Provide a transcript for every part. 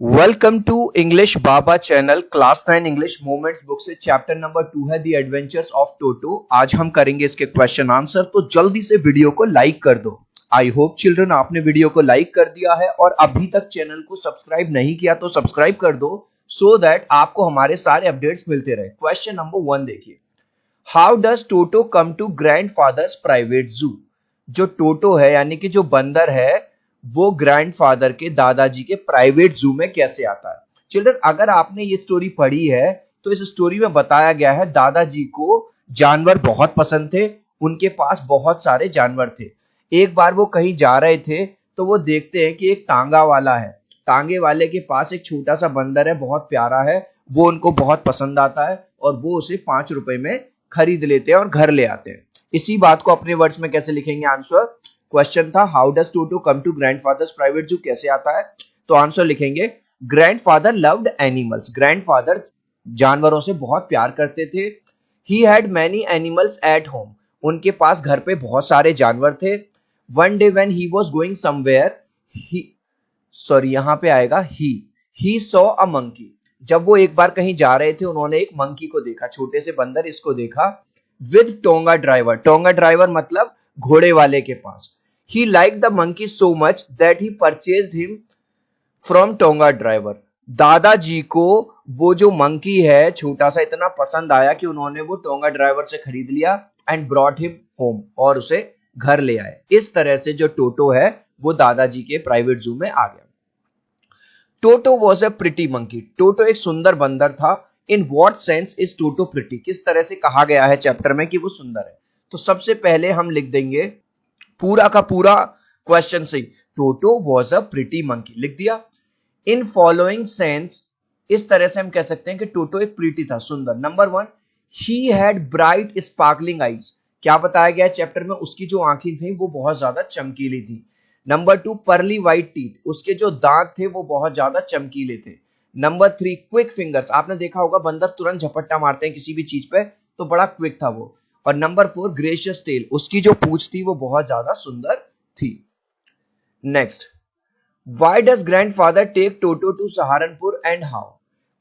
Welcome to English Baba channel. Class 9 English moments book से chapter number 2 है the adventures of Toto. आज हम करेंगे इसके क्वेश्चन आंसर, तो जल्दी से वीडियो को लाइक कर दो। आई होप चिल्ड्रन आपने वीडियो को लाइक कर दिया है और अभी तक चैनल को सब्सक्राइब नहीं किया तो सब्सक्राइब कर दो सो दैट आपको हमारे सारे अपडेट्स मिलते रहे। क्वेश्चन नंबर 1 देखिए, how does Toto come to grandfather's private zoo. जो टोटो है यानी कि जो बंदर है वो ग्रैंडफादर के दादाजी के प्राइवेट जू में कैसे आता है। चिल्ड्रन अगर आपने ये स्टोरी पढ़ी है तो इस स्टोरी में बताया गया है दादाजी को जानवर बहुत पसंद थे, उनके पास बहुत सारे जानवर थे। एक बार वो कहीं जा रहे थे तो वो देखते हैं कि एक तांगा वाला है, तांगे वाले के पास एक छोटा सा बंदर है, बहुत प्यारा है, वो उनको बहुत पसंद आता है और वो उसे 5 रुपए में खरीद लेते हैं और घर ले आते हैं। इसी बात को अपने वर्ड्स में कैसे लिखेंगे आंसर। क्वेश्चन था how does Toto come to grandfather's private zoo, कैसे आता है, तो आंसर लिखेंगे ग्रैंडफादर लव्ड एनिमल्स। ग्रैंडफादर जानवरों से बहुत प्यार करते थे। He had many animals at home, उनके पास घर पे बहुत सारे जानवर थे। One day when he was going somewhere यहाँ पे आएगा ही सॉ अ मंकी। जब वो एक बार कहीं जा रहे थे उन्होंने एक मंकी को देखा, छोटे से बंदर इसको देखा। With tonga driver, tonga driver मतलब घोड़े वाले के पास। He liked the monkey so much that he purchased him from tonga driver. दादाजी को वो जो मंकी है छोटा सा इतना पसंद आया कि उन्होंने वो टोंगा ड्राइवर से खरीद लिया एंड ब्रॉट हिम होम, और उसे घर ले आए। इस तरह से जो टोटो है वो दादाजी के प्राइवेट जू में आ गया। Toto was a pretty monkey, Toto एक सुंदर बंदर था। In what sense is Toto pretty, किस तरह से कहा गया है चैप्टर में कि वो सुंदर है। तो सबसे पहले हम लिख देंगे पूरा का पूरा क्वेश्चन से टोटो वॉज अ प्रिटी मंकी लिख दिया। इन फॉलोइंग सेंस, इस तरह से हम कह सकते हैं कि टोटो एक प्रिटी था, सुंदर। Number 1, he had bright sparkling eyes, क्या बताया गया है चैप्टर में, उसकी जो आंखें थी वो बहुत ज्यादा चमकीली थी। नंबर 2, परली वाइट टीथ, उसके जो दांत थे वो बहुत ज्यादा चमकीले थे। नंबर 3, क्विक फिंगर्स, आपने देखा होगा बंदर तुरंत झपट्टा मारते हैं किसी भी चीज पे, तो बड़ा क्विक था वो। और नंबर 4, ग्रेशियस टेल, उसकी जो पूंछ थी वो बहुत ज्यादा सुंदर थी। Next, why does grandfather take Toto to Saharanpur and how.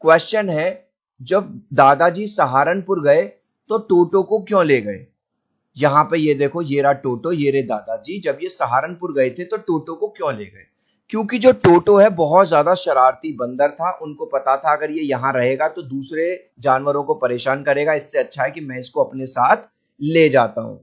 Question है जब दादाजी सहारनपुर गए तो टोटो को क्यों ले गए। यहां पे ये देखो, ये रहा टोटो, ये रहे दादाजी। जब ये सहारनपुर गए थे तो टोटो को क्यों ले गए, क्योंकि जो टोटो है बहुत ज्यादा शरारती बंदर था। उनको पता था अगर ये यहां रहेगा तो दूसरे जानवरों को परेशान करेगा, इससे अच्छा है कि मैं इसको अपने साथ ले जाता हूं।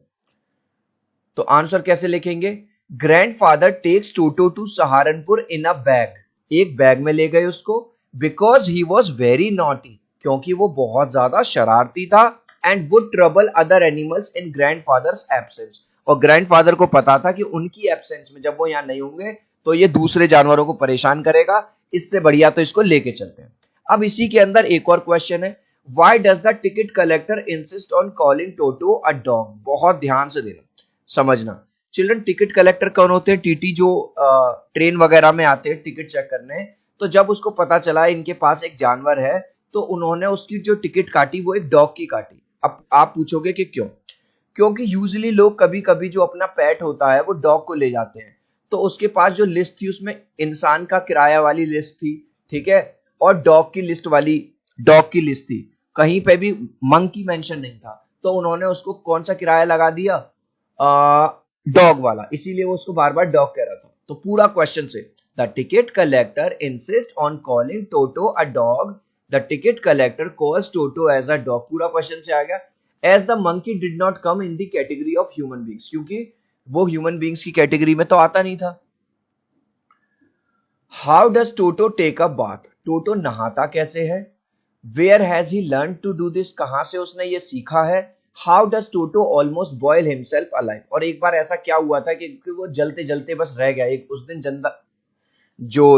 तो आंसर कैसे लिखेंगे, grandfather takes Toto to Saharanpur in a bag, एक बैग में ले गए उसको। Because he was very naughty, क्योंकि वो बहुत ज्यादा शरारती था। And would trouble other animals in grandfather's absence, और ग्रैंडफादर को पता था कि उनकी एब्सेंस में, जब वो यहाँ नहीं होंगे तो ये दूसरे जानवरों को परेशान करेगा, इससे बढ़िया तो इसको लेके चलते हैं। अब इसी के अंदर एक और क्वेश्चन है, why does the ticket collector insist on calling Toto a dog. बहुत ध्यान से देना, समझना चिल्ड्रन, टिकट कलेक्टर कौन होते हैं, टीटी जो ट्रेन वगैरह में आते हैं टिकट चेक करने। तो जब उसको पता चला इनके पास एक जानवर है तो उन्होंने उसकी जो टिकट काटी वो एक डॉग की काटी। अब आप पूछोगे कि क्यों, क्योंकि यूजुअली लोग कभी कभी जो अपना पेट होता है वो डॉग को ले जाते हैं, तो उसके पास जो लिस्ट थी उसमें इंसान का किराया वाली लिस्ट थी, ठीक है, और डॉग की लिस्ट थी, कहीं पे भी मंकी मेंशन नहीं था, तो उन्होंने उसको कौन सा किराया लगा दिया, डॉग वाला, इसीलिए वो उसको बार बार डॉग कह रहा था। तो पूरा क्वेश्चन से, the ticket collector insist on calling Toto a dog, the ticket collector calls Toto as a dog, पूरा क्वेश्चन से आ गया। As the monkey did not come in the category of human beings, क्योंकि वो human beings की category में तो आता नहीं था। How does Toto take a bath, Toto नहाता कैसे है। Where has he learn to do this, कहां से उसने ये सीखा है। How does Toto almost boil himself alive, और एक बार ऐसा क्या हुआ था कि वो जलते जलते बस रह गया, एक उस दिन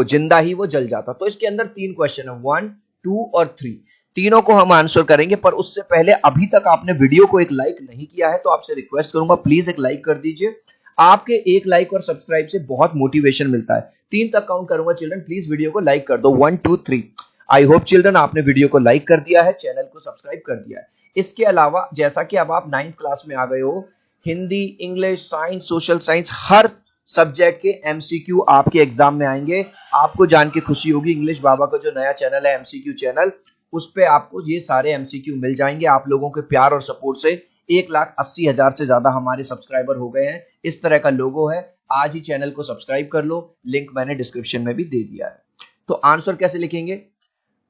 जिंदा ही वो जल जाता। तो इसके अंदर 3 क्वेश्चन है, 1, 2 और 3, तीनों को हम आंसर करेंगे। पर उससे पहले अभी तक आपने वीडियो को एक लाइक नहीं किया है तो आपसे रिक्वेस्ट करूंगा प्लीज एक लाइक कर दीजिए। आपके एक लाइक और सब्सक्राइब से बहुत मोटिवेशन मिलता है। 3 तक काउंट करूंगा चिल्ड्रन, प्लीज वीडियो को लाइक कर दो, 1 2 3। आई होप चिल्ड्रन आपने वीडियो को लाइक कर दिया है, चैनल को सब्सक्राइब कर दिया है। इसके अलावा जैसा कि अब आप 9th क्लास में आ गए हो, Hindi, English, science, social science, हर सब्जेक्ट के एमसीक्यू आपके एग्जाम में आएंगे। आपको जान के खुशी होगी, इंग्लिश बाबा का जो नया चैनल है एमसीक्यू चैनल, उस पे आपको ये सारे एमसीक्यू मिल जाएंगे। आप लोगों के प्यार और सपोर्ट से 1,80,000 से ज्यादा हमारे सब्सक्राइबर हो गए हैं। इस तरह का लोगो है। आज ही चैनल को सब्सक्राइब कर लो, लिंक मैंने डिस्क्रिप्शन में भी दे दिया है। तो आंसर कैसे लिखेंगे?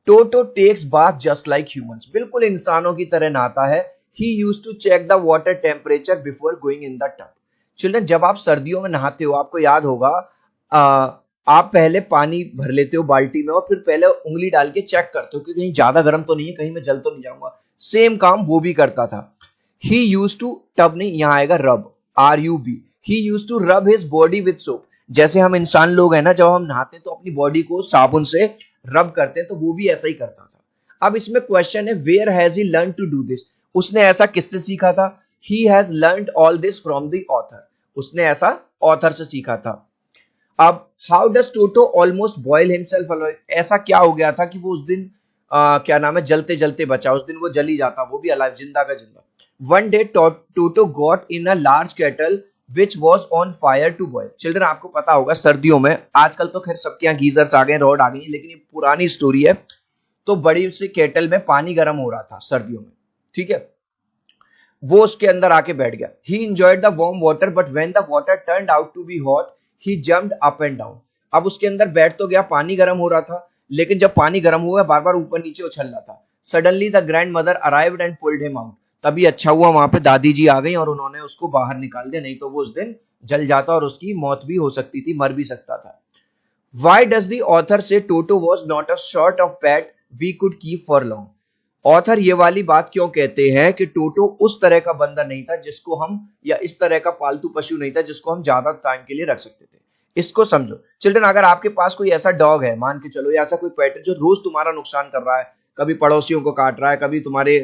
Toto takes bath just like humans, बिल्कुल इंसानों की तरह नहाता है। He used to check the water temperature before going in the tub. Children, जब आप सर्दियों में नहाते हो, आपको याद होगा, आप पहले पानी भर लेते हो बाल्टी में और फिर पहले उंगली डाल के चेक करते हो कि कहीं ज्यादा गर्म तो नहीं है, कहीं मैं जल तो नहीं जाऊंगा। सेम काम वो भी करता था। ही यूज्ड टू, टब नहीं, यहां आएगा rub, RUB। He used to rub his body with soap. जैसे हम इंसान लोग हैं ना, जब हम नहाते हैं तो अपनी बॉडी को साबुन से रब करते हैं, तो वो भी ऐसा ही करता था। अब इसमें क्वेश्चन है, where has he learn to do this? उसने ऐसा किससे सीखा था? He has learned all this from the author. उसने ऐसा ऑथर से सीखा था। अब how does Toto almost boil himself alive? ऐसा क्या हो गया था कि वो उस दिन क्या नाम है, जलते जलते बचा। उस दिन वो जल ही जाता, वो भी अलाइव, जिंदा का जिंदा। One day toto got in a large kettle which was on fire to boil। Children, आपको पता होगा सर्दियों में, आजकल तो खैर सबके यहाँ गीजर्स आ गए, रॉड आ गई, लेकिन ये पुरानी स्टोरी है। तो बड़ी सी केटल में पानी गर्म हो रहा था सर्दियों में, ठीक है। वो उसके अंदर आके बैठ गया। ही enjoyed the warm water but when the water turned out to be hot he jumped up and down। अब उसके अंदर बैठ तो गया, पानी गर्म हो रहा था, लेकिन जब पानी गर्म हुआ बार बार ऊपर नीचे उछल रहा था। Suddenly the grand mother arrived and pulled him out. तभी अच्छा हुआ वहां पे दादी जी आ गई और उन्होंने उसको बाहर निकाल दिया, नहीं तो वो उस दिन जल जाता और उसकी मौत भी हो सकती थी, मर भी सकता था। Why does the author say Toto was not a sort of pet we could keep for long? Author ये वाली बात क्यों कहते हैं कि टोटो उस तरह का बंदर नहीं था जिसको हम, या इस तरह का पालतू पशु नहीं था जिसको हम ज्यादा टाइम के लिए रख सकते थे। इसको समझो चिल्ड्रन, अगर आपके पास कोई ऐसा डॉग है, मान के चलो, या ऐसा कोई पेट है जो रोज तुम्हारा नुकसान कर रहा है, कभी पड़ोसियों को काट रहा है, कभी तुम्हारे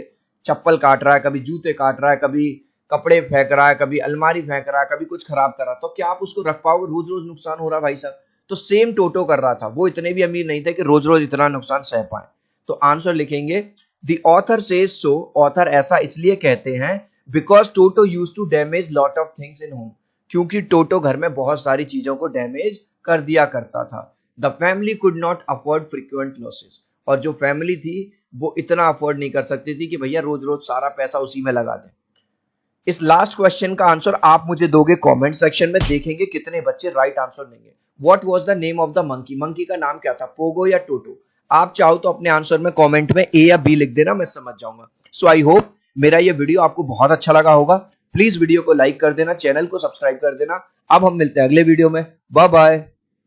चप्पल काट रहा है, कभी जूते काट रहा है, कभी कपड़े फेंक रहा है, कभी अलमारी फेंक रहा है, कभी कुछ खराब कर रहा है, तो क्या आप उसको रख पाओगे? रोज रोज नुकसान हो रहा है भाई साहब। तो सेम टोटो कर रहा था। वो इतने भी अमीर नहीं थे कि रोज रोज इतना नुकसान सह पाए। तो आंसर लिखेंगे, the author says so. Author ऐसा इसलिए कहते हैं because Toto used to damage lot of things in home. क्योंकि टोटो घर में बहुत सारी चीजों को डैमेज कर दिया करता था। The family could not afford frequent losses. और जो फैमिली थी वो इतना अफोर्ड नहीं कर सकती थी कि भैया रोज रोज सारा पैसा उसी में लगा दें। इस लास्ट क्वेश्चन का आंसर आप मुझे दोगे कमेंट सेक्शन में, देखेंगे कितने बच्चे राइट आंसर देंगे। What was the name of the monkey? Monkey का नाम क्या था, पोगो या टोटो? आप चाहो तो अपने आंसर में कमेंट में A या B लिख देना, मैं समझ जाऊंगा। सो आई होप मेरा ये वीडियो आपको बहुत अच्छा लगा होगा। प्लीज वीडियो को लाइक कर देना, चैनल को सब्सक्राइब कर देना। अब हम मिलते हैं अगले वीडियो में। Bye bye.